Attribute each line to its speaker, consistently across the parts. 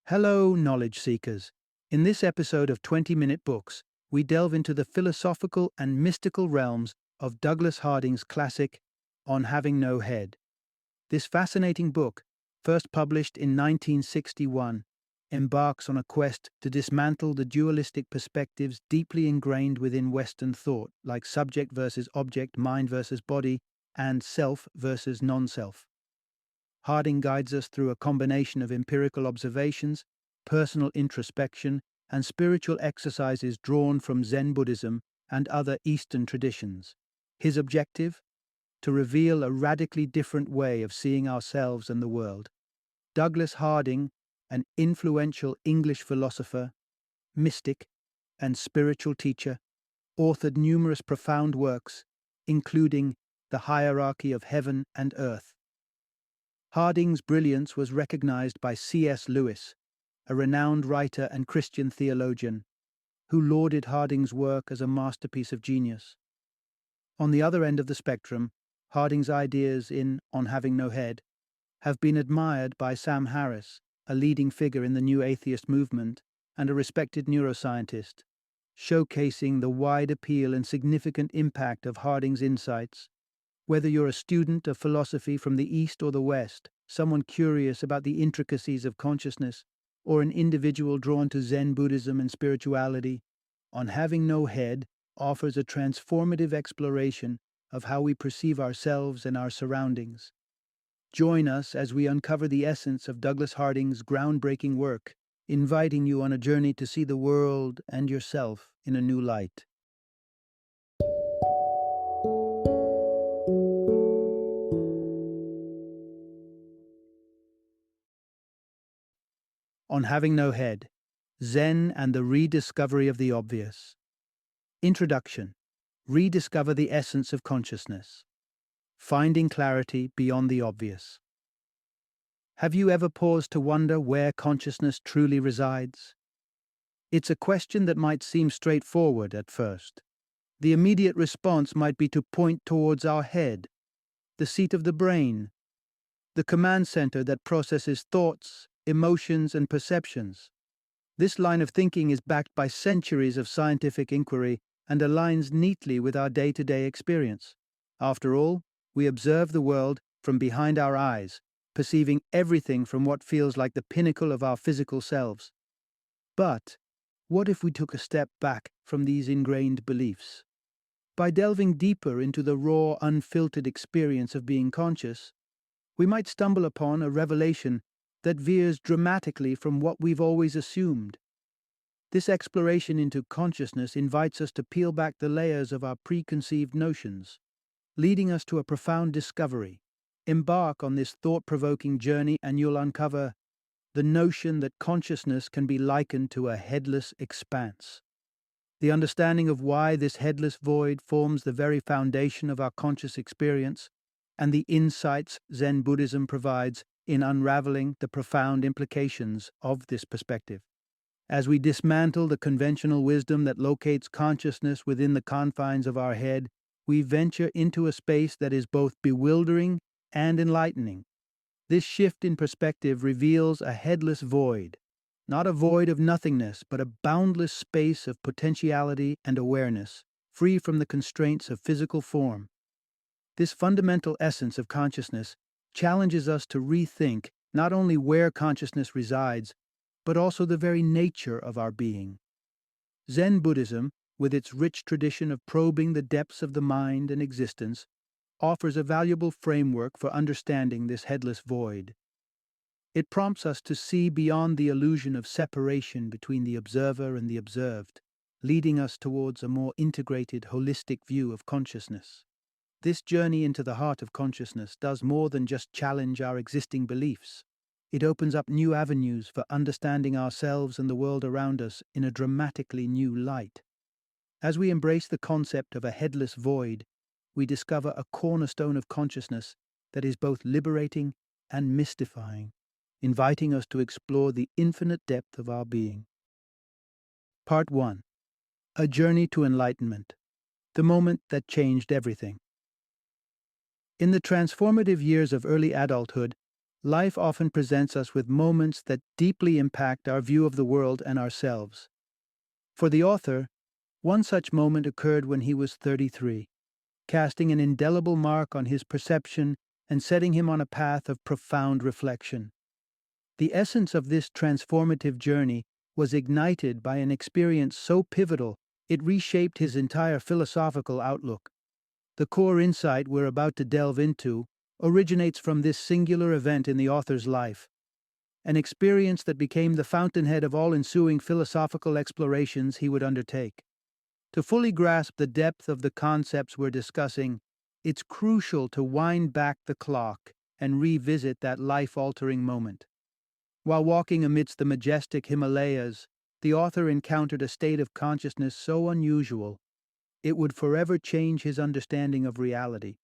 Speaker 1: Hello, knowledge seekers. In this episode of 20-Minute Books, we delve into the philosophical and mystical realms of Douglas Harding's classic, On Having No Head. This fascinating book, first published in 1961, embarks on a quest to dismantle the dualistic perspectives deeply ingrained within Western thought, like subject versus object, mind versus body, and self versus non-self. Harding guides us through a combination of empirical observations, personal introspection, and spiritual exercises drawn from Zen Buddhism and other Eastern traditions. His objective? To reveal a radically different way of seeing ourselves and the world. Douglas Harding, an influential English philosopher, mystic, and spiritual teacher, authored numerous profound works, including The Hierarchy of Heaven and Earth. Harding's brilliance was recognized by C.S. Lewis, a renowned writer and Christian theologian, who lauded Harding's work as a masterpiece of genius. On the other end of the spectrum, Harding's ideas in On Having No Head have been admired by Sam Harris, a leading figure in the New Atheist movement and a respected neuroscientist, showcasing the wide appeal and significant impact of Harding's insights. Whether you're a student of philosophy from the East or the West, someone curious about the intricacies of consciousness, or an individual drawn to Zen Buddhism and spirituality, On Having No Head offers a transformative exploration of how we perceive ourselves and our surroundings. Join us as we uncover the essence of Douglas Harding's groundbreaking work, inviting you on a journey to see the world and yourself in a new light. On Having No Head, Zen and the Rediscovery of the Obvious. Introduction. Rediscover the essence of consciousness. Finding clarity beyond the obvious. Have you ever paused to wonder where consciousness truly resides? It's a question that might seem straightforward at first. The immediate response might be to point towards our head, the seat of the brain, the command center that processes thoughts, emotions, and perceptions. This line of thinking is backed by centuries of scientific inquiry and aligns neatly with our day-to-day experience. After all, we observe the world from behind our eyes, perceiving everything from what feels like the pinnacle of our physical selves. But what if we took a step back from these ingrained beliefs? By delving deeper into the raw, unfiltered experience of being conscious, we might stumble upon a revelation that veers dramatically from what we've always assumed. This exploration into consciousness invites us to peel back the layers of our preconceived notions, leading us to a profound discovery. Embark on this thought-provoking journey and you'll uncover the notion that consciousness can be likened to a headless expanse. The understanding of why this headless void forms the very foundation of our conscious experience, and the insights Zen Buddhism provides in unraveling the profound implications of this perspective. As we dismantle the conventional wisdom that locates consciousness within the confines of our head, we venture into a space that is both bewildering and enlightening. This shift in perspective reveals a headless void, not a void of nothingness, but a boundless space of potentiality and awareness, free from the constraints of physical form. This fundamental essence of consciousness challenges us to rethink not only where consciousness resides, but also the very nature of our being. Zen Buddhism, with its rich tradition of probing the depths of the mind and existence, offers a valuable framework for understanding this headless void. It prompts us to see beyond the illusion of separation between the observer and the observed, leading us towards a more integrated, holistic view of consciousness. This journey into the heart of consciousness does more than just challenge our existing beliefs. It opens up new avenues for understanding ourselves and the world around us in a dramatically new light. As we embrace the concept of a headless void, we discover a cornerstone of consciousness that is both liberating and mystifying, inviting us to explore the infinite depth of our being. Part 1. A Journey to Enlightenment. The moment that changed everything. In the transformative years of early adulthood, Life often presents us with moments that deeply impact our view of the world and ourselves. For the author, one such moment occurred when he was 33, casting an indelible mark on his perception and setting him on a path of profound reflection. The essence of this transformative journey was ignited by an experience so pivotal it reshaped his entire philosophical outlook. The core insight we're about to delve into originates from this singular event in the author's life, an experience that became the fountainhead of all ensuing philosophical explorations he would undertake. To fully grasp the depth of the concepts we're discussing, it's crucial to wind back the clock and revisit that life-altering moment. While walking amidst the majestic Himalayas, the author encountered a state of consciousness so unusual, it would forever change his understanding of reality.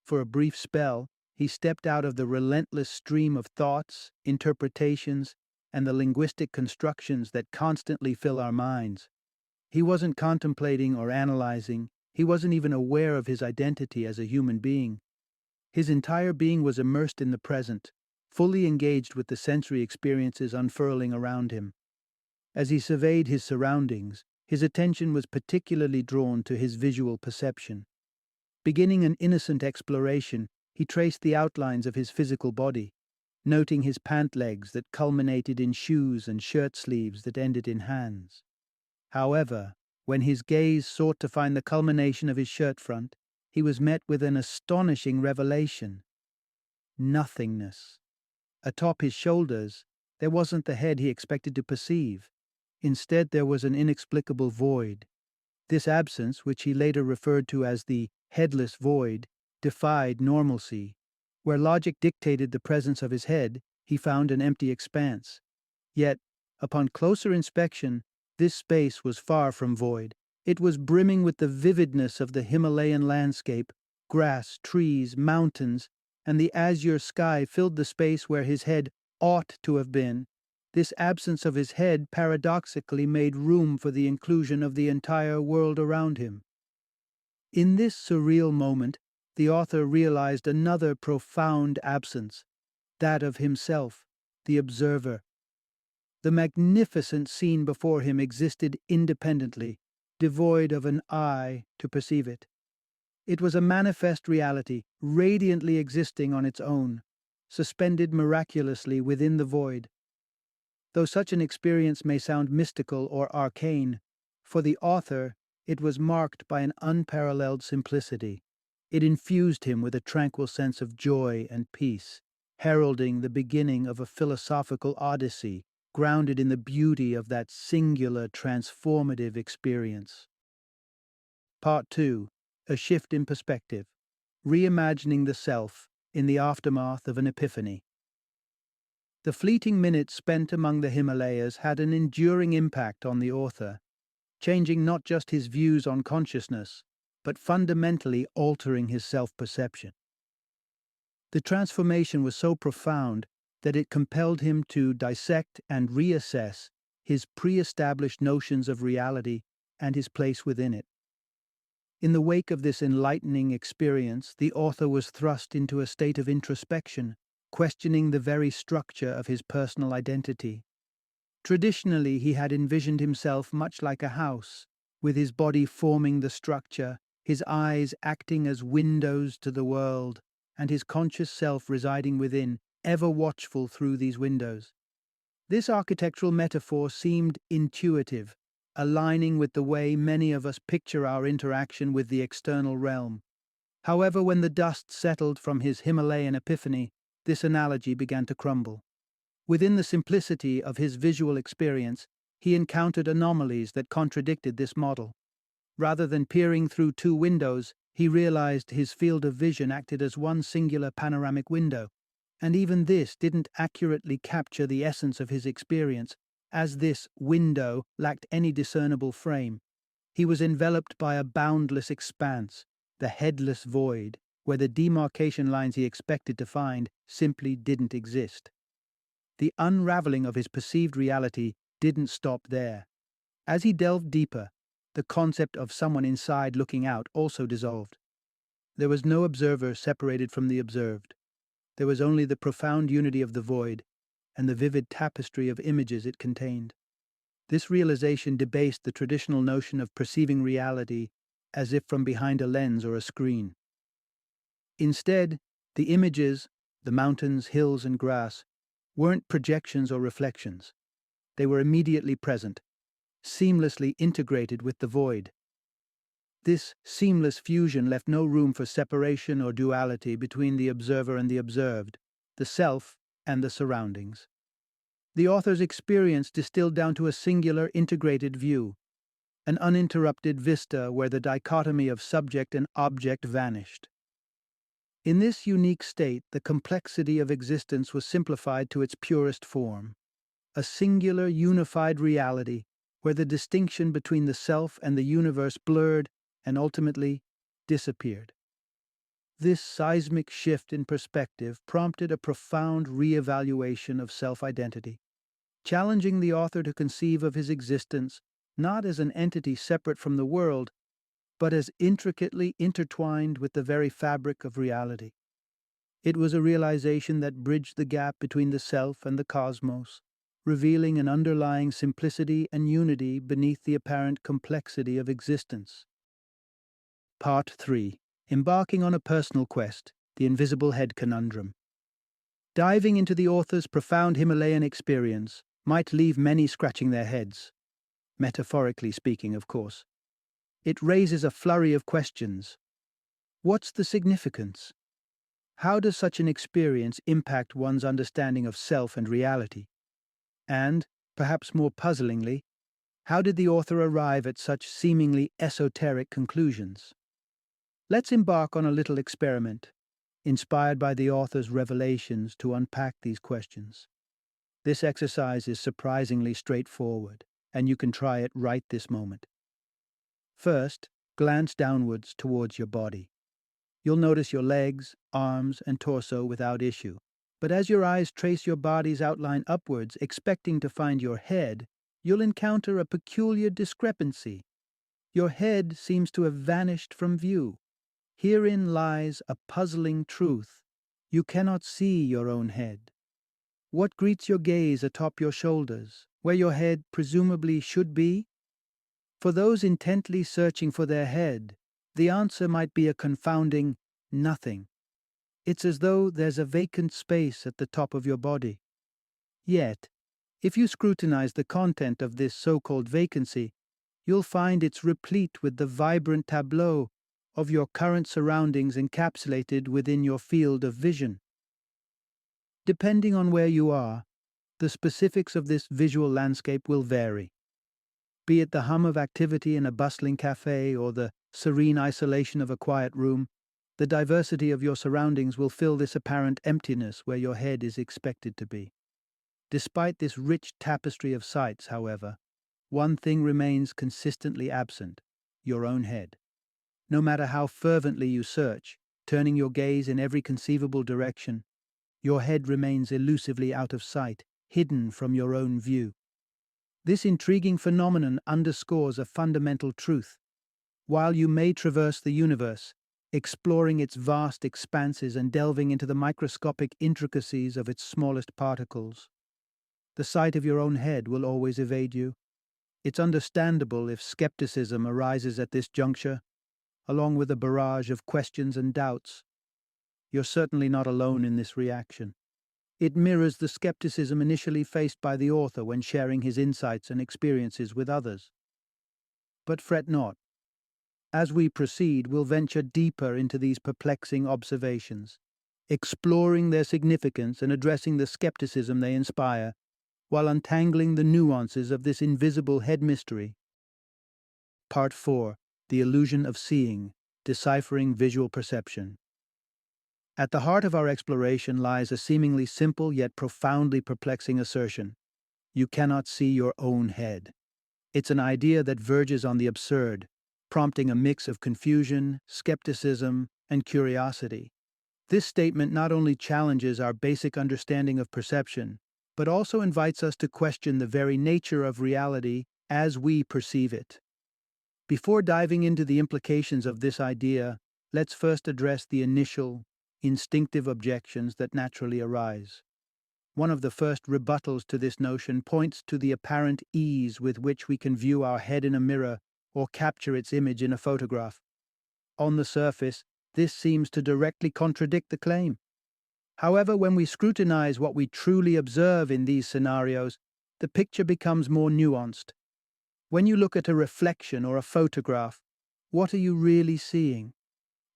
Speaker 1: For a brief spell, he stepped out of the relentless stream of thoughts, interpretations, and the linguistic constructions that constantly fill our minds. He wasn't contemplating or analyzing, he wasn't even aware of his identity as a human being. His entire being was immersed in the present, fully engaged with the sensory experiences unfurling around him. As he surveyed his surroundings, his attention was particularly drawn to his visual perception. Beginning an innocent exploration, he traced the outlines of his physical body, noting his pant legs that culminated in shoes and shirt sleeves that ended in hands. However, when his gaze sought to find the culmination of his shirt front, he was met with an astonishing revelation: nothingness. Atop his shoulders, there wasn't the head he expected to perceive. Instead, there was an inexplicable void. This absence, which he later referred to as the headless void, defied normalcy. Where logic dictated the presence of his head, he found an empty expanse. Yet, upon closer inspection, this space was far from void. It was brimming with the vividness of the Himalayan landscape. Grass, trees, mountains, and the azure sky filled the space where his head ought to have been. This absence of his head paradoxically made room for the inclusion of the entire world around him. In this surreal moment, the author realized another profound absence, that of himself, the observer. The magnificent scene before him existed independently, devoid of an eye to perceive it. It was a manifest reality, radiantly existing on its own, suspended miraculously within the void. Though such an experience may sound mystical or arcane, for the author it was marked by an unparalleled simplicity. It infused him with a tranquil sense of joy and peace, heralding the beginning of a philosophical odyssey grounded in the beauty of that singular transformative experience. Part 2. A shift in perspective. Reimagining the self in the aftermath of an epiphany. The fleeting minutes spent among the Himalayas had an enduring impact on the author, changing not just his views on consciousness, but fundamentally altering his self-perception. The transformation was so profound that it compelled him to dissect and reassess his pre-established notions of reality and his place within it. In the wake of this enlightening experience, the author was thrust into a state of introspection, questioning the very structure of his personal identity. Traditionally, he had envisioned himself much like a house, with his body forming the structure, his eyes acting as windows to the world, and his conscious self residing within, ever watchful through these windows. This architectural metaphor seemed intuitive, aligning with the way many of us picture our interaction with the external realm. However, when the dust settled from his Himalayan epiphany, this analogy began to crumble. Within the simplicity of his visual experience, he encountered anomalies that contradicted this model. Rather than peering through two windows, he realized his field of vision acted as one singular panoramic window, and even this didn't accurately capture the essence of his experience, as this window lacked any discernible frame. He was enveloped by a boundless expanse, the headless void, where the demarcation lines he expected to find simply didn't exist. The unraveling of his perceived reality didn't stop there. As he delved deeper, the concept of someone inside looking out also dissolved. There was no observer separated from the observed. There was only the profound unity of the void and the vivid tapestry of images it contained. This realization debased the traditional notion of perceiving reality as if from behind a lens or a screen. Instead, the images, the mountains, hills, and grass, weren't projections or reflections. They were immediately present, seamlessly integrated with the void. This seamless fusion left no room for separation or duality between the observer and the observed, the self and the surroundings. The author's experience distilled down to a singular, integrated view, an uninterrupted vista where the dichotomy of subject and object vanished. In this unique state, the complexity of existence was simplified to its purest form, a singular, unified reality where the distinction between the self and the universe blurred and ultimately disappeared. This seismic shift in perspective prompted a profound re-evaluation of self-identity, challenging the author to conceive of his existence not as an entity separate from the world, but as intricately intertwined with the very fabric of reality. It was a realization that bridged the gap between the self and the cosmos, revealing an underlying simplicity and unity beneath the apparent complexity of existence. Part 3. Embarking on a personal quest, the invisible head conundrum. Diving into the author's profound Himalayan experience might leave many scratching their heads, metaphorically speaking, of course. It raises a flurry of questions. What's the significance? How does such an experience impact one's understanding of self and reality? And, perhaps more puzzlingly, how did the author arrive at such seemingly esoteric conclusions? Let's embark on a little experiment, inspired by the author's revelations to unpack these questions. This exercise is surprisingly straightforward, and you can try it right this moment. First, glance downwards towards your body. You'll notice your legs, arms, and torso without issue. But as your eyes trace your body's outline upwards, expecting to find your head, you'll encounter a peculiar discrepancy. Your head seems to have vanished from view. Herein lies a puzzling truth. You cannot see your own head. What greets your gaze atop your shoulders, where your head presumably should be? For those intently searching for their head, the answer might be a confounding nothing. It's as though there's a vacant space at the top of your body. Yet, if you scrutinize the content of this so-called vacancy, you'll find it's replete with the vibrant tableau of your current surroundings encapsulated within your field of vision. Depending on where you are, the specifics of this visual landscape will vary. Be it the hum of activity in a bustling cafe or the serene isolation of a quiet room, the diversity of your surroundings will fill this apparent emptiness where your head is expected to be. Despite this rich tapestry of sights, however, one thing remains consistently absent: your own head. No matter how fervently you search, turning your gaze in every conceivable direction, your head remains elusively out of sight, hidden from your own view. This intriguing phenomenon underscores a fundamental truth. While you may traverse the universe, exploring its vast expanses and delving into the microscopic intricacies of its smallest particles, the sight of your own head will always evade you. It's understandable if skepticism arises at this juncture, along with a barrage of questions and doubts. You're certainly not alone in this reaction. It mirrors the skepticism initially faced by the author when sharing his insights and experiences with others. But fret not. As we proceed, we'll venture deeper into these perplexing observations, exploring their significance and addressing the skepticism they inspire, while untangling the nuances of this invisible head mystery. Part 4. The Illusion of Seeing, Deciphering Visual Perception. At the heart of our exploration lies a seemingly simple yet profoundly perplexing assertion: you cannot see your own head. It's an idea that verges on the absurd, prompting a mix of confusion, skepticism, and curiosity. This statement not only challenges our basic understanding of perception, but also invites us to question the very nature of reality as we perceive it. Before diving into the implications of this idea, let's first address the initial, instinctive objections that naturally arise. One of the first rebuttals to this notion points to the apparent ease with which we can view our head in a mirror or capture its image in a photograph. On the surface, this seems to directly contradict the claim. However, when we scrutinize what we truly observe in these scenarios, the picture becomes more nuanced. When you look at a reflection or a photograph, what are you really seeing?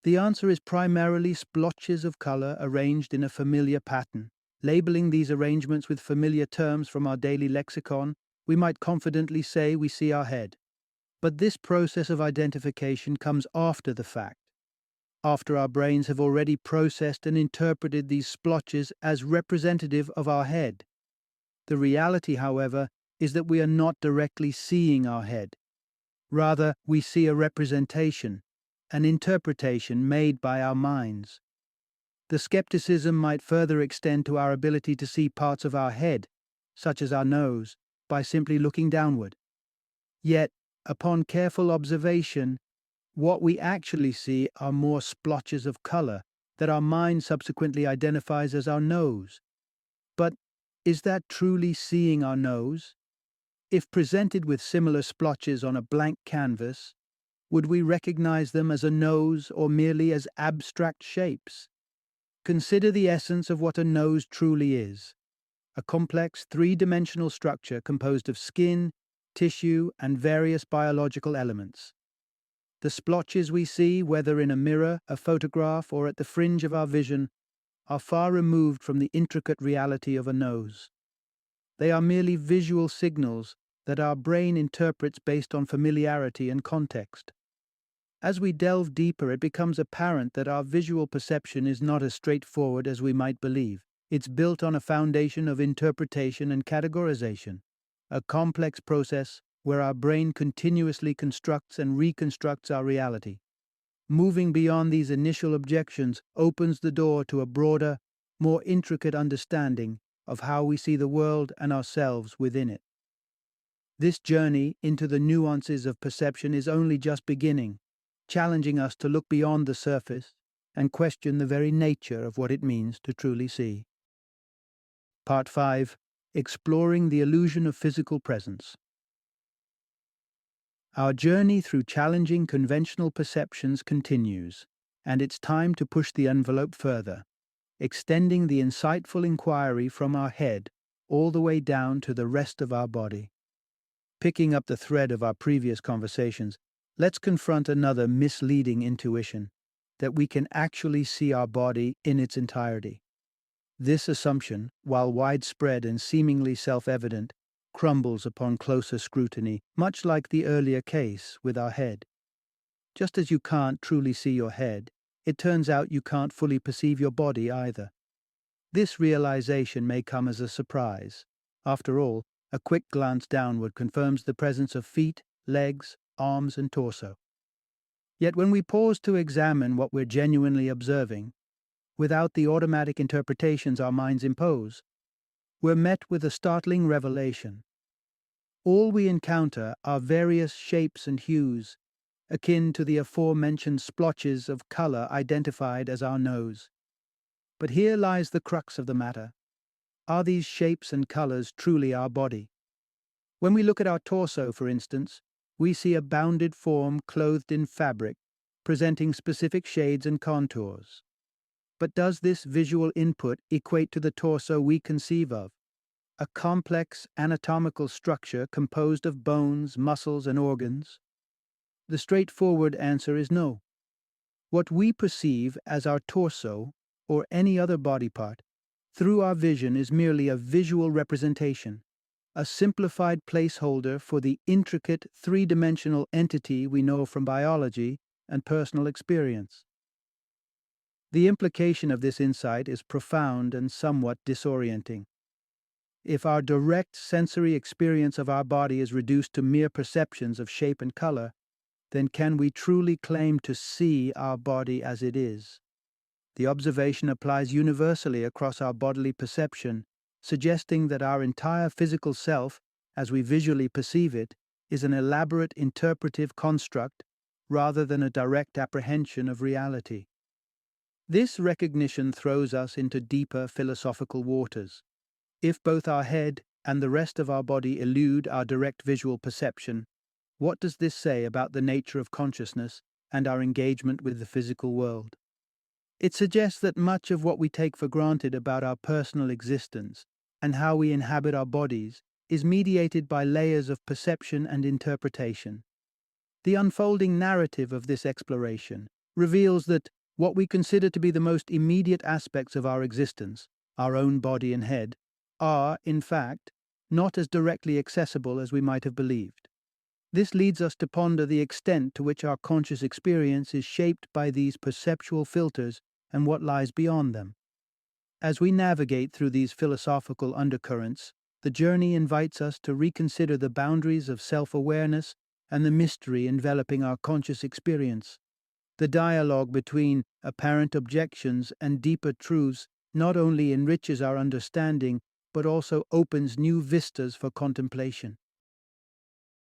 Speaker 1: The answer is primarily splotches of color arranged in a familiar pattern. Labeling these arrangements with familiar terms from our daily lexicon, we might confidently say we see our head. But this process of identification comes after the fact, after our brains have already processed and interpreted these splotches as representative of our head. The reality, however, is that we are not directly seeing our head. Rather, we see a representation, an interpretation made by our minds. The skepticism might further extend to our ability to see parts of our head, such as our nose, by simply looking downward. Yet, upon careful observation, what we actually see are more splotches of color that our mind subsequently identifies as our nose. But is that truly seeing our nose? If presented with similar splotches on a blank canvas, would we recognize them as a nose or merely as abstract shapes? Consider the essence of what a nose truly is: a complex three-dimensional structure composed of skin, tissue, and various biological elements. The splotches we see, whether in a mirror, a photograph, or at the fringe of our vision, are far removed from the intricate reality of a nose. They are merely visual signals that our brain interprets based on familiarity and context. As we delve deeper, it becomes apparent that our visual perception is not as straightforward as we might believe. It's built on a foundation of interpretation and categorization, a complex process where our brain continuously constructs and reconstructs our reality. Moving beyond these initial objections opens the door to a broader, more intricate understanding of how we see the world and ourselves within it. This journey into the nuances of perception is only just beginning, challenging us to look beyond the surface and question the very nature of what it means to truly see. Part 5. Exploring the illusion of physical presence. Our journey through challenging conventional perceptions continues, and it's time to push the envelope further, extending the insightful inquiry from our head all the way down to the rest of our body. Picking up the thread of our previous conversations, let's confront another misleading intuition: that we can actually see our body in its entirety. This assumption, while widespread and seemingly self-evident, crumbles upon closer scrutiny, much like the earlier case with our head. Just as you can't truly see your head, it turns out you can't fully perceive your body either. This realization may come as a surprise. After all, a quick glance downward confirms the presence of feet, legs, arms, and torso. Yet when we pause to examine what we're genuinely observing, without the automatic interpretations our minds impose, we're met with a startling revelation. All we encounter are various shapes and hues, akin to the aforementioned splotches of color identified as our nose. But here lies the crux of the matter. Are these shapes and colors truly our body? When we look at our torso, for instance, we see a bounded form clothed in fabric, presenting specific shades and contours. But does this visual input equate to the torso we conceive of? A complex anatomical structure composed of bones, muscles, and organs? The straightforward answer is no. What we perceive as our torso, or any other body part, through our vision is merely a visual representation, a simplified placeholder for the intricate three-dimensional entity we know from biology and personal experience. The implication of this insight is profound and somewhat disorienting. If our direct sensory experience of our body is reduced to mere perceptions of shape and color, then can we truly claim to see our body as it is? The observation applies universally across our bodily perception, suggesting that our entire physical self, as we visually perceive it, is an elaborate interpretive construct rather than a direct apprehension of reality. This recognition throws us into deeper philosophical waters. If both our head and the rest of our body elude our direct visual perception, what does this say about the nature of consciousness and our engagement with the physical world? It suggests that much of what we take for granted about our personal existence and how we inhabit our bodies is mediated by layers of perception and interpretation. The unfolding narrative of this exploration reveals that what we consider to be the most immediate aspects of our existence, our own body and head, are, in fact, not as directly accessible as we might have believed. This leads us to ponder the extent to which our conscious experience is shaped by these perceptual filters and what lies beyond them. As we navigate through these philosophical undercurrents, the journey invites us to reconsider the boundaries of self-awareness and the mystery enveloping our conscious experience. The dialogue between apparent objections and deeper truths not only enriches our understanding, but also opens new vistas for contemplation.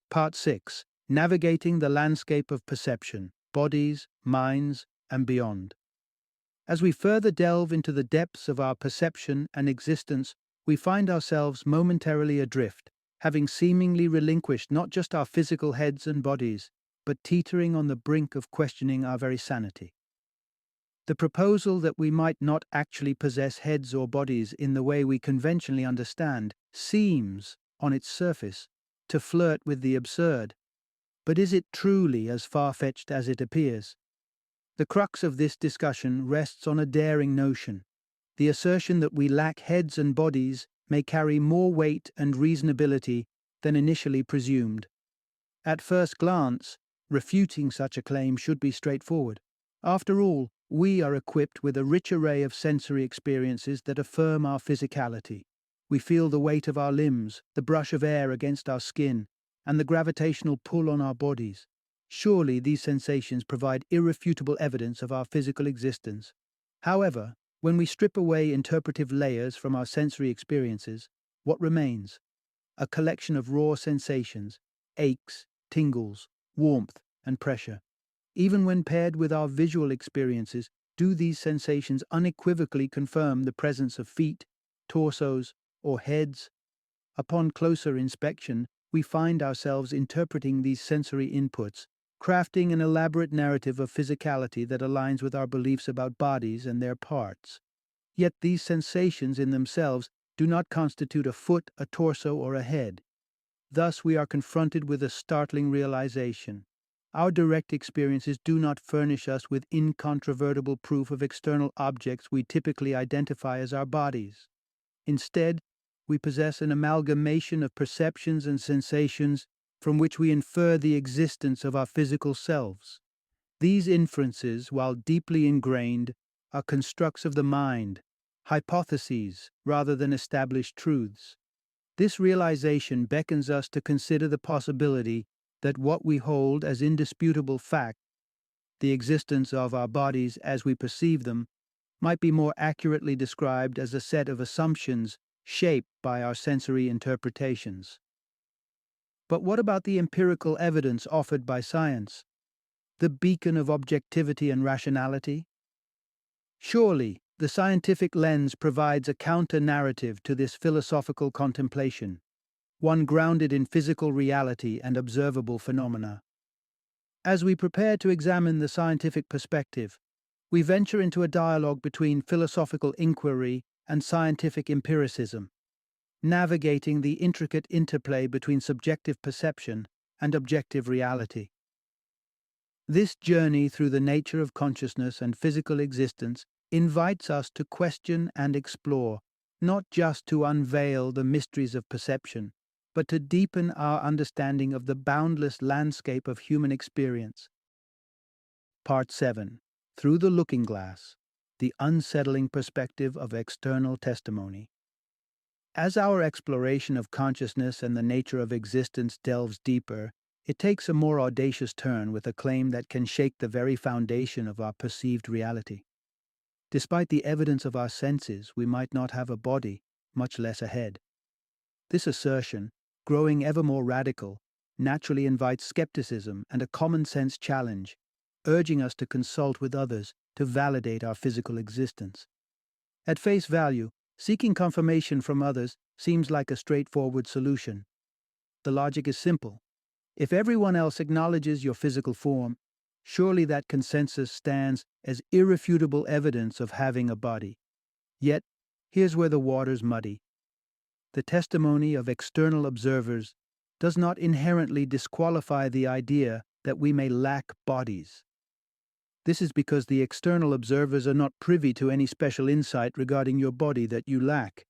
Speaker 1: Part 6. Navigating the landscape of perception, bodies, minds, and beyond. As we further delve into the depths of our perception and existence, we find ourselves momentarily adrift, having seemingly relinquished not just our physical heads and bodies, but teetering on the brink of questioning our very sanity. The proposal that we might not actually possess heads or bodies in the way we conventionally understand seems, on its surface, to flirt with the absurd. But is it truly as far-fetched as it appears? The crux of this discussion rests on a daring notion. The assertion that we lack heads and bodies may carry more weight and reasonability than initially presumed. At first glance, refuting such a claim should be straightforward. After all, we are equipped with a rich array of sensory experiences that affirm our physicality. We feel the weight of our limbs, the brush of air against our skin, and the gravitational pull on our bodies. Surely these sensations provide irrefutable evidence of our physical existence. However, when we strip away interpretive layers from our sensory experiences, what remains? A collection of raw sensations, aches, tingles, warmth, and pressure. Even when paired with our visual experiences, do these sensations unequivocally confirm the presence of feet, torsos, or heads? Upon closer inspection, we find ourselves interpreting these sensory inputs, crafting an elaborate narrative of physicality that aligns with our beliefs about bodies and their parts. Yet these sensations in themselves do not constitute a foot, a torso, or a head. Thus we are confronted with a startling realization. Our direct experiences do not furnish us with incontrovertible proof of external objects we typically identify as our bodies. Instead, we possess an amalgamation of perceptions and sensations from which we infer the existence of our physical selves. These inferences, while deeply ingrained, are constructs of the mind, hypotheses rather than established truths. This realization beckons us to consider the possibility that what we hold as indisputable fact, the existence of our bodies as we perceive them, might be more accurately described as a set of assumptions shaped by our sensory interpretations. But what about the empirical evidence offered by science, the beacon of objectivity and rationality? Surely, the scientific lens provides a counter-narrative to this philosophical contemplation, one grounded in physical reality and observable phenomena. As we prepare to examine the scientific perspective, we venture into a dialogue between philosophical inquiry and scientific empiricism, navigating the intricate interplay between subjective perception and objective reality. This journey through the nature of consciousness and physical existence invites us to question and explore, not just to unveil the mysteries of perception, but to deepen our understanding of the boundless landscape of human experience. Part 7. Through the Looking Glass, the unsettling perspective of external testimony. As our exploration of consciousness and the nature of existence delves deeper, it takes a more audacious turn with a claim that can shake the very foundation of our perceived reality. Despite the evidence of our senses, we might not have a body, much less a head. This assertion, growing ever more radical, naturally invites skepticism and a common-sense challenge, urging us to consult with others, to validate our physical existence. At face value, seeking confirmation from others seems like a straightforward solution. The logic is simple. If everyone else acknowledges your physical form, surely that consensus stands as irrefutable evidence of having a body. Yet, here's where the water's muddy. The testimony of external observers does not inherently disqualify the idea that we may lack bodies. This is because the external observers are not privy to any special insight regarding your body that you lack.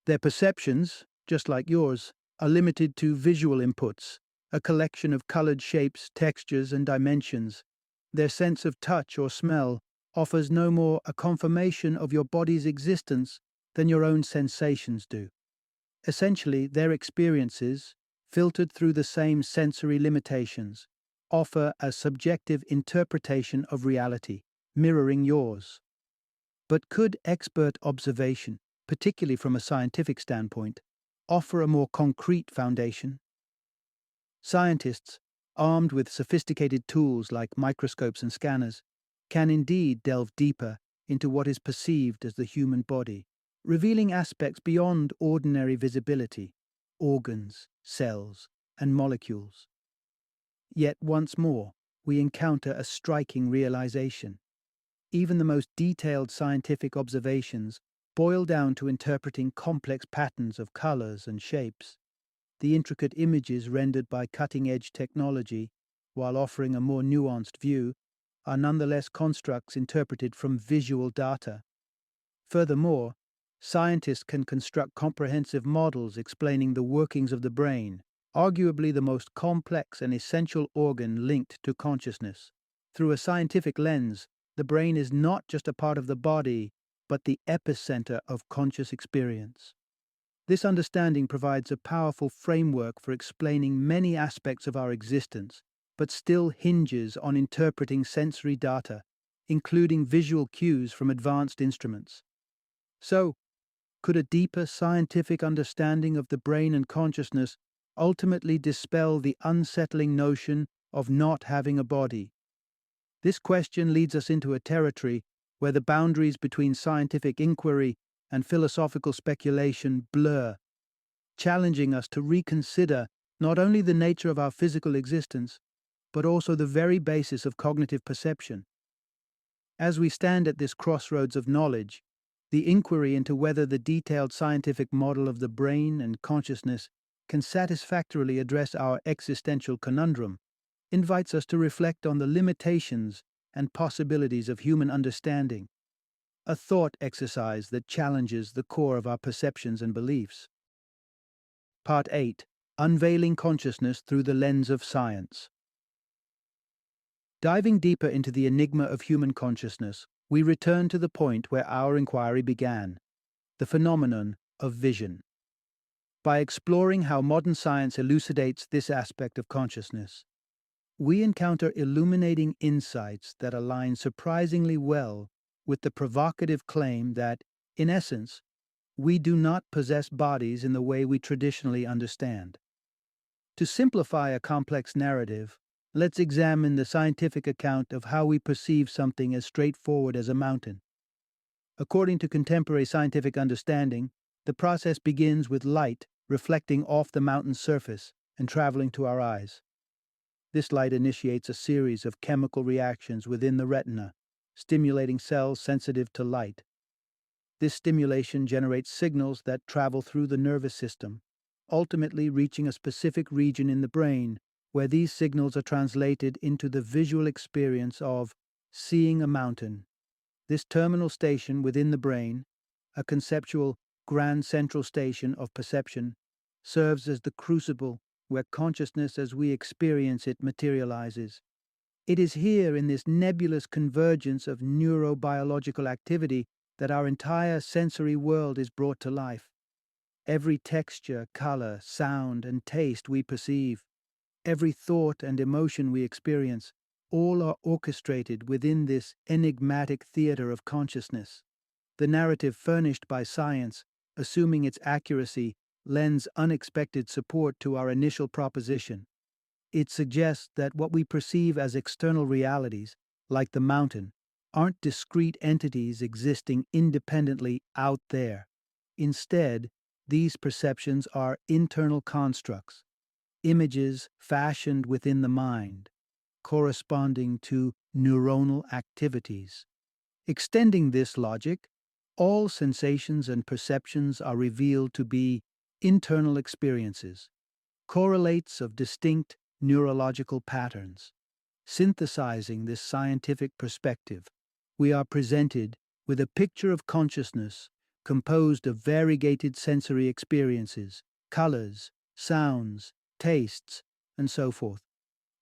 Speaker 1: Their perceptions, just like yours, are limited to visual inputs, a collection of colored shapes, textures, and dimensions. Their sense of touch or smell offers no more a confirmation of your body's existence than your own sensations do. Essentially, their experiences, filtered through the same sensory limitations, offer a subjective interpretation of reality, mirroring yours. But could expert observation, particularly from a scientific standpoint, offer a more concrete foundation? Scientists, armed with sophisticated tools like microscopes and scanners, can indeed delve deeper into what is perceived as the human body, revealing aspects beyond ordinary visibility, organs, cells, and molecules. Yet once more, we encounter a striking realization. Even the most detailed scientific observations boil down to interpreting complex patterns of colors and shapes. The intricate images rendered by cutting-edge technology, while offering a more nuanced view, are nonetheless constructs interpreted from visual data. Furthermore, scientists can construct comprehensive models explaining the workings of the brain, arguably the most complex and essential organ linked to consciousness. Through a scientific lens, the brain is not just a part of the body, but the epicenter of conscious experience. This understanding provides a powerful framework for explaining many aspects of our existence, but still hinges on interpreting sensory data, including visual cues from advanced instruments. So, could a deeper scientific understanding of the brain and consciousness ultimately dispel the unsettling notion of not having a body? This question leads us into a territory where the boundaries between scientific inquiry and philosophical speculation blur, challenging us to reconsider not only the nature of our physical existence, but also the very basis of cognitive perception. As we stand at this crossroads of knowledge, the inquiry into whether the detailed scientific model of the brain and consciousness can satisfactorily address our existential conundrum invites us to reflect on the limitations and possibilities of human understanding, a thought exercise that challenges the core of our perceptions and beliefs. Part 8. Unveiling Consciousness Through the Lens of Science. Diving deeper into the enigma of human consciousness, we return to the point where our inquiry began, the phenomenon of vision. By exploring how modern science elucidates this aspect of consciousness, we encounter illuminating insights that align surprisingly well with the provocative claim that, in essence, we do not possess bodies in the way we traditionally understand. To simplify a complex narrative, let's examine the scientific account of how we perceive something as straightforward as a mountain. According to contemporary scientific understanding, the process begins with light reflecting off the mountain's surface and traveling to our eyes. This light initiates a series of chemical reactions within the retina, stimulating cells sensitive to light. This stimulation generates signals that travel through the nervous system, ultimately reaching a specific region in the brain, where these signals are translated into the visual experience of seeing a mountain. This terminal station within the brain, a conceptual grand central station of perception, serves as the crucible where consciousness as we experience it materializes. It is here in this nebulous convergence of neurobiological activity that our entire sensory world is brought to life. Every texture, color, sound, and taste we perceive, every thought and emotion we experience, all are orchestrated within this enigmatic theater of consciousness. The narrative furnished by science, assuming its accuracy, lends unexpected support to our initial proposition. It suggests that what we perceive as external realities, like the mountain, aren't discrete entities existing independently out there. Instead, these perceptions are internal constructs, images fashioned within the mind, corresponding to neuronal activities. Extending this logic, all sensations and perceptions are revealed to be internal experiences, correlates of distinct neurological patterns. Synthesizing this scientific perspective, we are presented with a picture of consciousness composed of variegated sensory experiences, colors, sounds, tastes, and so forth.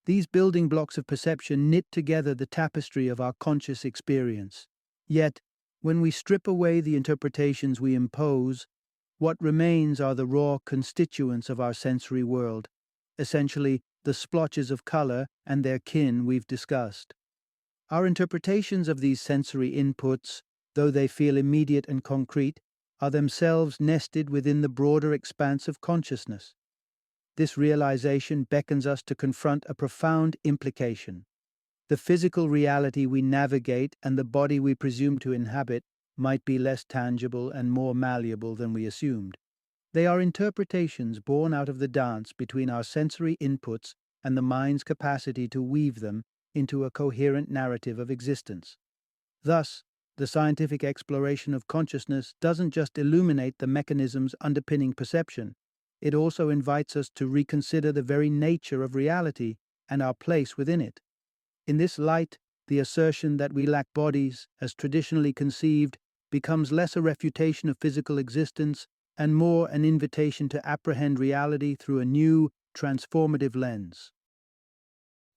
Speaker 1: These building blocks of perception knit together the tapestry of our conscious experience. Yet, when we strip away the interpretations we impose, what remains are the raw constituents of our sensory world, essentially the splotches of color and their kin we've discussed. Our interpretations of these sensory inputs, though they feel immediate and concrete, are themselves nested within the broader expanse of consciousness. This realization beckons us to confront a profound implication. The physical reality we navigate and the body we presume to inhabit might be less tangible and more malleable than we assumed. They are interpretations born out of the dance between our sensory inputs and the mind's capacity to weave them into a coherent narrative of existence. Thus, the scientific exploration of consciousness doesn't just illuminate the mechanisms underpinning perception, it also invites us to reconsider the very nature of reality and our place within it. In this light, the assertion that we lack bodies, as traditionally conceived, becomes less a refutation of physical existence and more an invitation to apprehend reality through a new, transformative lens.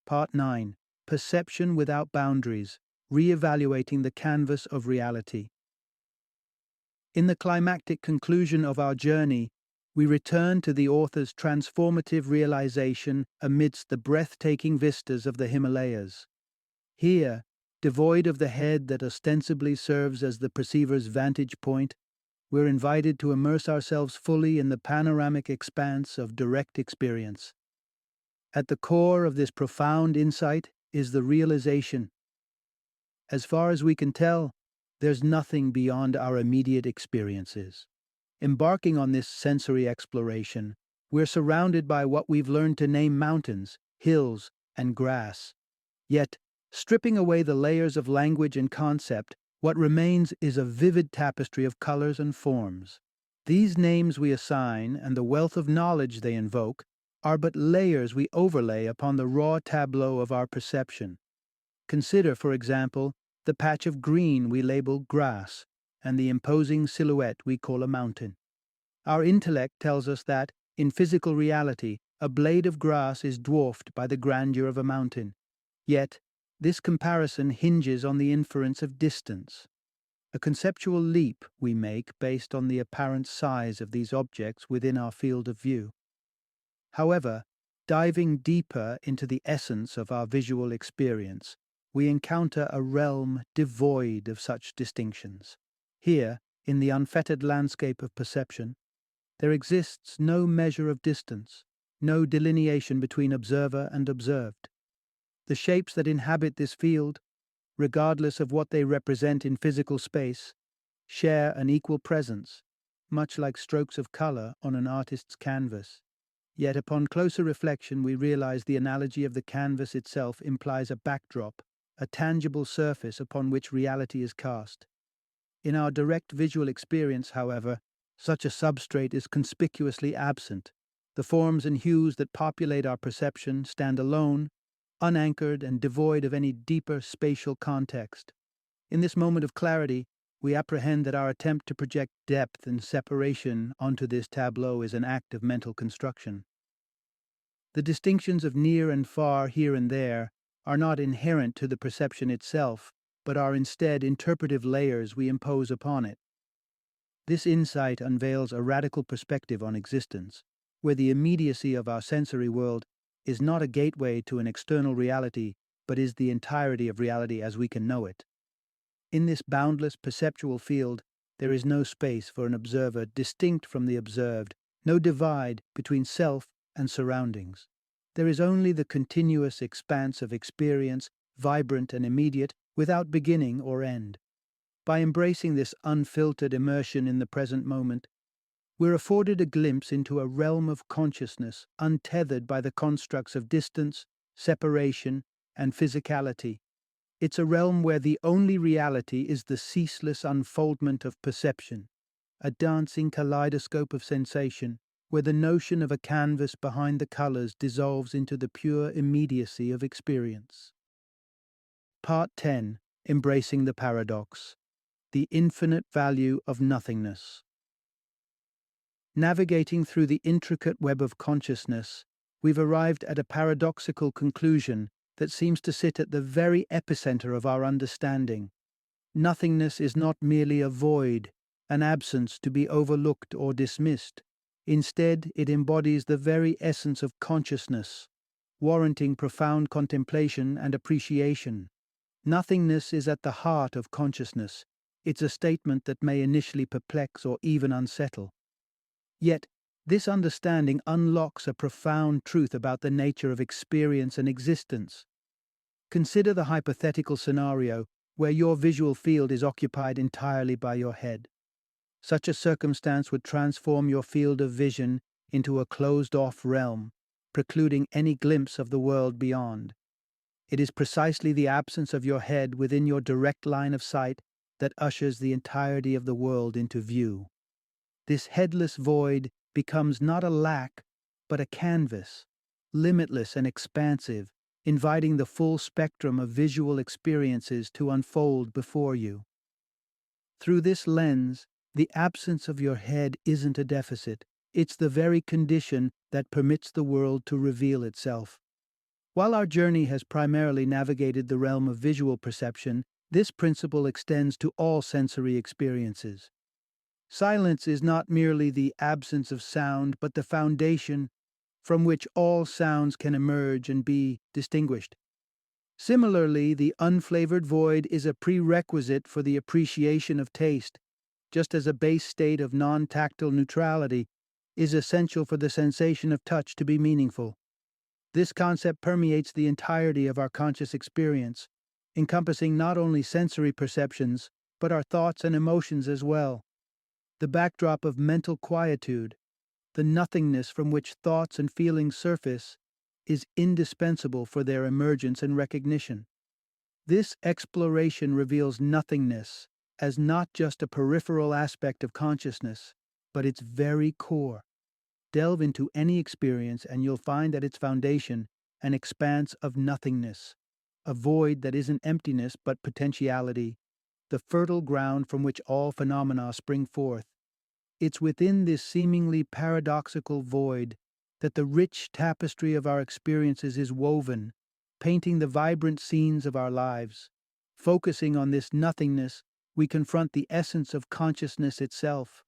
Speaker 1: Part 9. Perception Without Boundaries, Re-evaluating the Canvas of Reality. In the climactic conclusion of our journey, we return to the author's transformative realization amidst the breathtaking vistas of the Himalayas. Here, devoid of the head that ostensibly serves as the perceiver's vantage point, we're invited to immerse ourselves fully in the panoramic expanse of direct experience. At the core of this profound insight is the realization, as far as we can tell, there's nothing beyond our immediate experiences. Embarking on this sensory exploration, we're surrounded by what we've learned to name mountains, hills, and grass. Yet, stripping away the layers of language and concept, what remains is a vivid tapestry of colors and forms. These names we assign and the wealth of knowledge they invoke are but layers we overlay upon the raw tableau of our perception. Consider, for example, the patch of green we label grass and the imposing silhouette we call a mountain. Our intellect tells us that, in physical reality, a blade of grass is dwarfed by the grandeur of a mountain. Yet, this comparison hinges on the inference of distance, a conceptual leap we make based on the apparent size of these objects within our field of view. However, diving deeper into the essence of our visual experience, we encounter a realm devoid of such distinctions. Here, in the unfettered landscape of perception, there exists no measure of distance, no delineation between observer and observed. The shapes that inhabit this field, regardless of what they represent in physical space, share an equal presence, much like strokes of color on an artist's canvas. Yet upon closer reflection we realize the analogy of the canvas itself implies a backdrop, a tangible surface upon which reality is cast. In our direct visual experience, however, such a substrate is conspicuously absent. The forms and hues that populate our perception stand alone, unanchored and devoid of any deeper spatial context. In this moment of clarity, we apprehend that our attempt to project depth and separation onto this tableau is an act of mental construction. The distinctions of near and far here and there are not inherent to the perception itself, but are instead interpretive layers we impose upon it. This insight unveils a radical perspective on existence, where the immediacy of our sensory world is not a gateway to an external reality, but is the entirety of reality as we can know it. In this boundless perceptual field, there is no space for an observer distinct from the observed, no divide between self and surroundings. There is only the continuous expanse of experience, vibrant and immediate, without beginning or end. By embracing this unfiltered immersion in the present moment, we're afforded a glimpse into a realm of consciousness untethered by the constructs of distance, separation, and physicality. It's a realm where the only reality is the ceaseless unfoldment of perception, a dancing kaleidoscope of sensation, where the notion of a canvas behind the colors dissolves into the pure immediacy of experience. Part 10. Embracing the Paradox. The Infinite Value of Nothingness. Navigating through the intricate web of consciousness, we've arrived at a paradoxical conclusion that seems to sit at the very epicenter of our understanding. Nothingness is not merely a void, an absence to be overlooked or dismissed. Instead, it embodies the very essence of consciousness, warranting profound contemplation and appreciation. Nothingness is at the heart of consciousness. It's a statement that may initially perplex or even unsettle. Yet, this understanding unlocks a profound truth about the nature of experience and existence. Consider the hypothetical scenario where your visual field is occupied entirely by your head. Such a circumstance would transform your field of vision into a closed-off realm, precluding any glimpse of the world beyond. It is precisely the absence of your head within your direct line of sight that ushers the entirety of the world into view. This headless void becomes not a lack, but a canvas, limitless and expansive, inviting the full spectrum of visual experiences to unfold before you. Through this lens, the absence of your head isn't a deficit, it's the very condition that permits the world to reveal itself. While our journey has primarily navigated the realm of visual perception, this principle extends to all sensory experiences. Silence is not merely the absence of sound, but the foundation from which all sounds can emerge and be distinguished. Similarly, the unflavored void is a prerequisite for the appreciation of taste, just as a base state of non-tactile neutrality is essential for the sensation of touch to be meaningful. This concept permeates the entirety of our conscious experience, encompassing not only sensory perceptions, but our thoughts and emotions as well. The backdrop of mental quietude, the nothingness from which thoughts and feelings surface, is indispensable for their emergence and recognition. This exploration reveals nothingness as not just a peripheral aspect of consciousness, but its very core. Delve into any experience and you'll find at its foundation an expanse of nothingness, a void that isn't emptiness but potentiality, the fertile ground from which all phenomena spring forth. It's within this seemingly paradoxical void that the rich tapestry of our experiences is woven, painting the vibrant scenes of our lives. Focusing on this nothingness, we confront the essence of consciousness itself.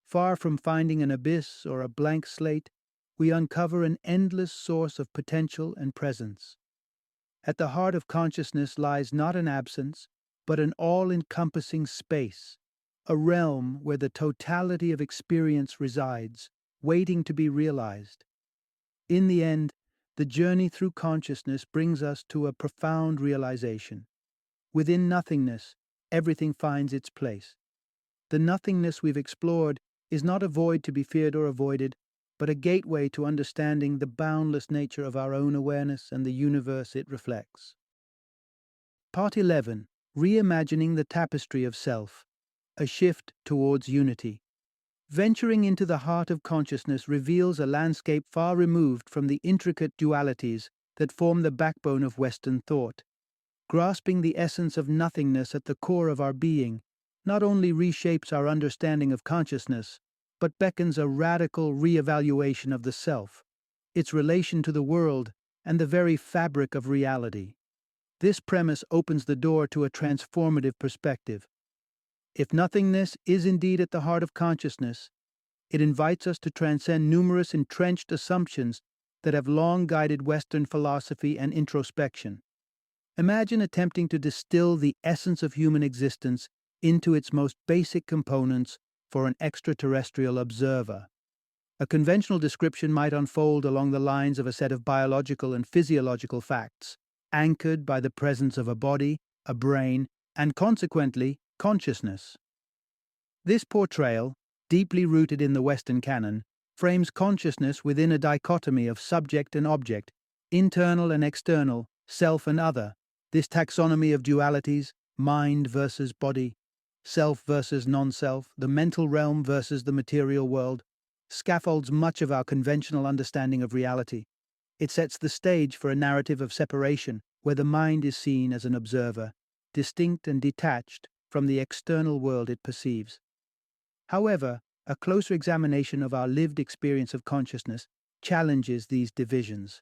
Speaker 1: Far from finding an abyss or a blank slate, we uncover an endless source of potential and presence. At the heart of consciousness lies not an absence, but an all-encompassing space, a realm where the totality of experience resides, waiting to be realized. In the end, the journey through consciousness brings us to a profound realization. Within nothingness, everything finds its place. The nothingness we've explored is not a void to be feared or avoided, but a gateway to understanding the boundless nature of our own awareness and the universe it reflects. Part 11. Reimagining the Tapestry of Self. A shift towards unity. Venturing into the heart of consciousness reveals a landscape far removed from the intricate dualities that form the backbone of Western thought. Grasping the essence of nothingness at the core of our being not only reshapes our understanding of consciousness, but beckons a radical re-evaluation of the self, its relation to the world, and the very fabric of reality. This premise opens the door to a transformative perspective. If nothingness is indeed at the heart of consciousness, it invites us to transcend numerous entrenched assumptions that have long guided Western philosophy and introspection. Imagine attempting to distill the essence of human existence into its most basic components for an extraterrestrial observer. A conventional description might unfold along the lines of a set of biological and physiological facts, anchored by the presence of a body, a brain, and consequently, consciousness. This portrayal, deeply rooted in the Western canon, frames consciousness within a dichotomy of subject and object, internal and external, self and other. This taxonomy of dualities, mind versus body, self versus non-self, the mental realm versus the material world, scaffolds much of our conventional understanding of reality. It sets the stage for a narrative of separation, where the mind is seen as an observer, distinct and detached from the external world it perceives. However, a closer examination of our lived experience of consciousness challenges these divisions.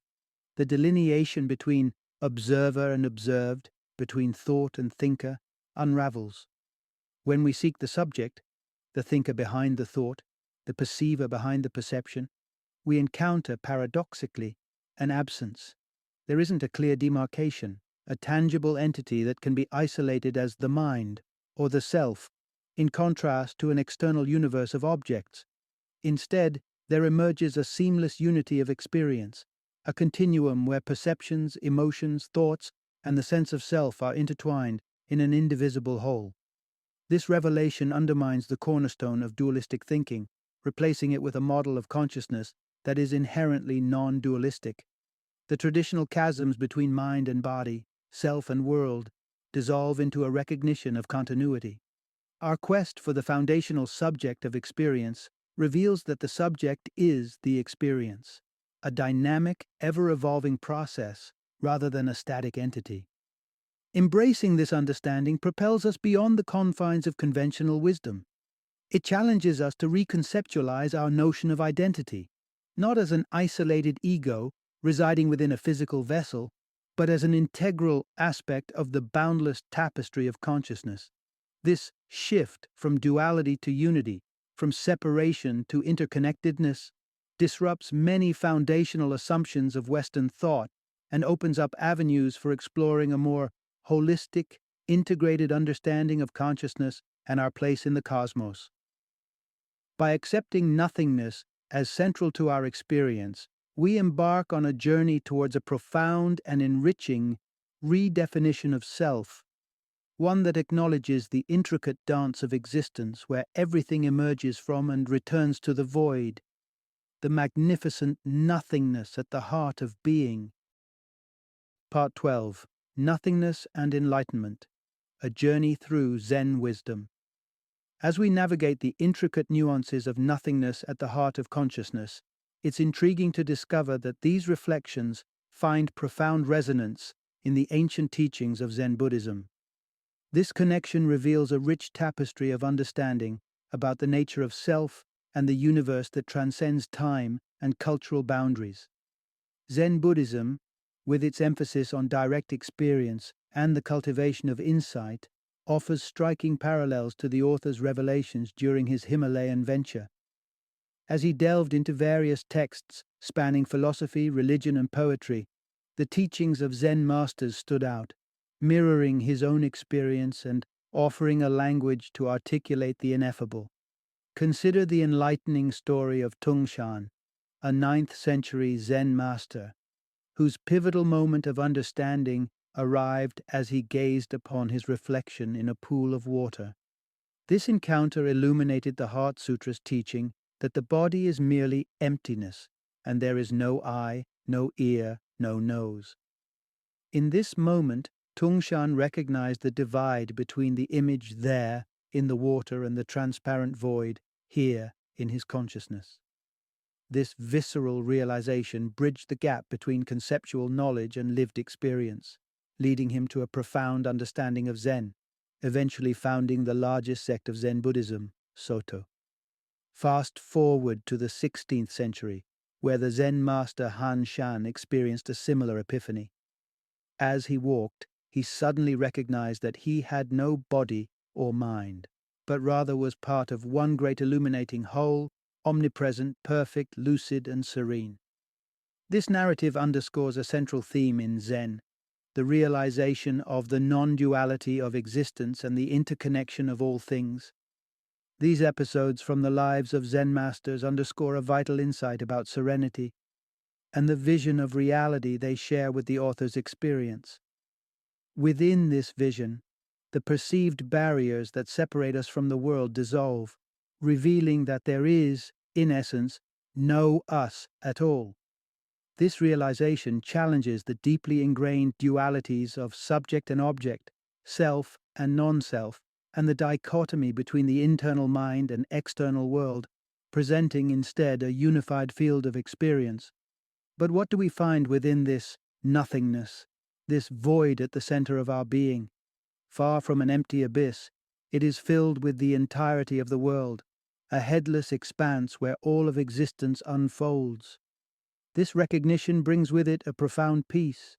Speaker 1: The delineation between observer and observed, between thought and thinker, unravels. When we seek the subject, the thinker behind the thought, the perceiver behind the perception, we encounter, paradoxically, an absence. There isn't a clear demarcation, a tangible entity that can be isolated as the mind, or the self, in contrast to an external universe of objects. Instead, there emerges a seamless unity of experience, a continuum where perceptions, emotions, thoughts, and the sense of self are intertwined in an indivisible whole. This revelation undermines the cornerstone of dualistic thinking, replacing it with a model of consciousness that is inherently non-dualistic. The traditional chasms between mind and body, self and world, dissolve into a recognition of continuity. Our quest for the foundational subject of experience reveals that the subject is the experience, a dynamic, ever-evolving process rather than a static entity. Embracing this understanding propels us beyond the confines of conventional wisdom. It challenges us to reconceptualize our notion of identity, not as an isolated ego residing within a physical vessel, but as an integral aspect of the boundless tapestry of consciousness. This shift from duality to unity, from separation to interconnectedness, disrupts many foundational assumptions of Western thought and opens up avenues for exploring a more holistic, integrated understanding of consciousness and our place in the cosmos. By accepting nothingness as central to our experience, we embark on a journey towards a profound and enriching redefinition of self, one that acknowledges the intricate dance of existence where everything emerges from and returns to the void, the magnificent nothingness at the heart of being. Part 12. Nothingness and Enlightenment, a journey through Zen wisdom. As we navigate the intricate nuances of nothingness at the heart of consciousness, it's intriguing to discover that these reflections find profound resonance in the ancient teachings of Zen Buddhism. This connection reveals a rich tapestry of understanding about the nature of self and the universe that transcends time and cultural boundaries. Zen Buddhism, with its emphasis on direct experience and the cultivation of insight, offers striking parallels to the author's revelations during his Himalayan venture. As he delved into various texts spanning philosophy, religion, and poetry, the teachings of Zen masters stood out, mirroring his own experience and offering a language to articulate the ineffable. Consider the enlightening story of Tungshan, a 9th century Zen master, whose pivotal moment of understanding arrived as he gazed upon his reflection in a pool of water. This encounter illuminated the Heart Sutra's teaching that the body is merely emptiness, and there is no eye, no ear, no nose. In this moment, Tungshan recognized the divide between the image there in the water and the transparent void here in his consciousness. This visceral realization bridged the gap between conceptual knowledge and lived experience, leading him to a profound understanding of Zen, eventually founding the largest sect of Zen Buddhism, Soto. Fast forward to the 16th century, where the Zen master Han Shan experienced a similar epiphany. As he walked, he suddenly recognized that he had no body or mind, but rather was part of one great illuminating whole, omnipresent, perfect, lucid, and serene. This narrative underscores a central theme in Zen, the realization of the non-duality of existence and the interconnection of all things. These episodes from the lives of Zen masters underscore a vital insight about serenity and the vision of reality they share with the author's experience. Within this vision, the perceived barriers that separate us from the world dissolve, revealing that there is, in essence, no us at all. This realization challenges the deeply ingrained dualities of subject and object, self and non-self, and the dichotomy between the internal mind and external world, presenting instead a unified field of experience. But what do we find within this nothingness, this void at the center of our being? Far from an empty abyss, it is filled with the entirety of the world, a headless expanse where all of existence unfolds. This recognition brings with it a profound peace,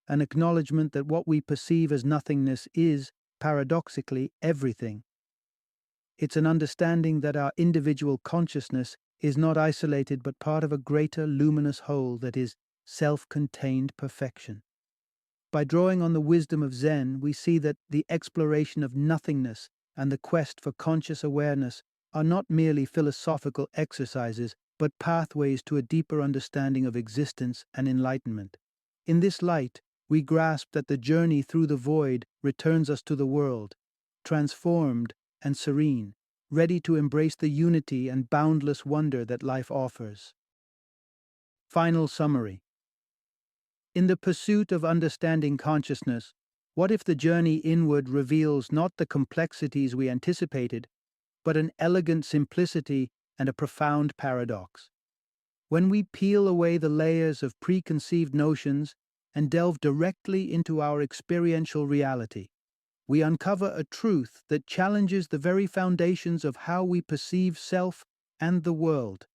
Speaker 1: an acknowledgement that what we perceive as nothingness is, paradoxically, everything. It's an understanding that our individual consciousness is not isolated but part of a greater luminous whole that is self-contained perfection. By drawing on the wisdom of Zen, we see that the exploration of nothingness and the quest for conscious awareness are not merely philosophical exercises, but pathways to a deeper understanding of existence and enlightenment. In this light, we grasp that the journey through the void returns us to the world, transformed and serene, ready to embrace the unity and boundless wonder that life offers. Final summary. In the pursuit of understanding consciousness, what if the journey inward reveals not the complexities we anticipated, but an elegant simplicity and a profound paradox? When we peel away the layers of preconceived notions and delve directly into our experiential reality, we uncover a truth that challenges the very foundations of how we perceive self and the world.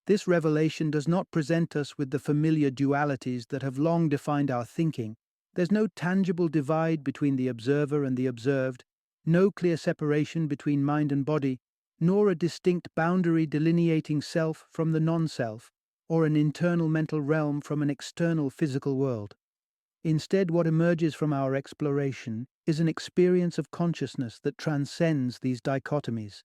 Speaker 1: This revelation does not present us with the familiar dualities that have long defined our thinking. There's no tangible divide between the observer and the observed, no clear separation between mind and body, nor a distinct boundary delineating self from the non-self, or an internal mental realm from an external physical world. Instead, what emerges from our exploration is an experience of consciousness that transcends these dichotomies,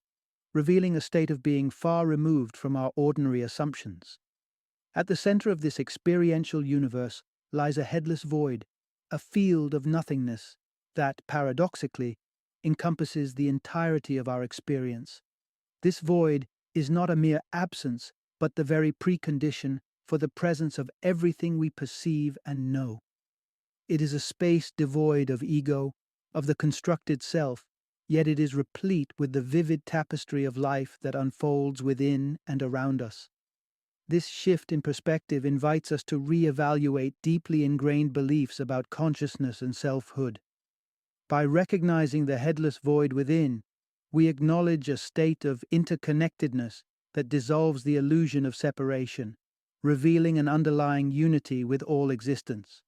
Speaker 1: revealing a state of being far removed from our ordinary assumptions. At the center of this experiential universe lies a headless void, a field of nothingness that, paradoxically, encompasses the entirety of our experience. This void is not a mere absence, but the very precondition for the presence of everything we perceive and know. It is a space devoid of ego, of the constructed self, yet it is replete with the vivid tapestry of life that unfolds within and around us. This shift in perspective invites us to reevaluate deeply ingrained beliefs about consciousness and selfhood. By recognizing the headless void within, we acknowledge a state of interconnectedness that dissolves the illusion of separation, revealing an underlying unity with all existence.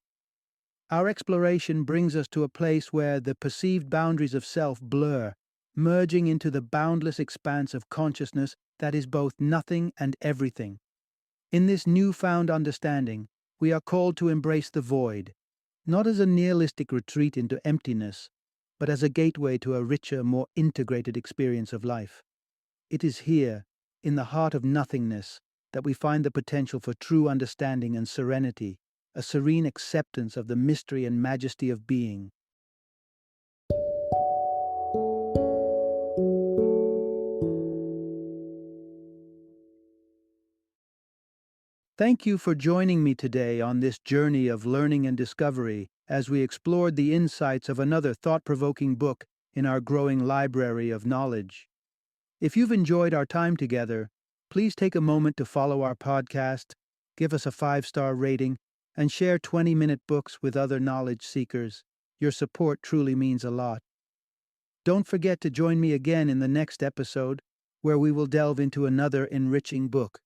Speaker 1: Our exploration brings us to a place where the perceived boundaries of self blur, merging into the boundless expanse of consciousness that is both nothing and everything. In this newfound understanding, we are called to embrace the void, not as a nihilistic retreat into emptiness, but as a gateway to a richer, more integrated experience of life. It is here, in the heart of nothingness, that we find the potential for true understanding and serenity, a serene acceptance of the mystery and majesty of being. Thank you for joining me today on this journey of learning and discovery as we explored the insights of another thought-provoking book in our growing library of knowledge. If you've enjoyed our time together, please take a moment to follow our podcast, give us a 5-star rating, and share 20-minute books with other knowledge seekers. Your support truly means a lot. Don't forget to join me again in the next episode, where we will delve into another enriching book.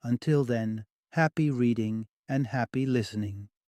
Speaker 1: Until then, happy reading and happy listening.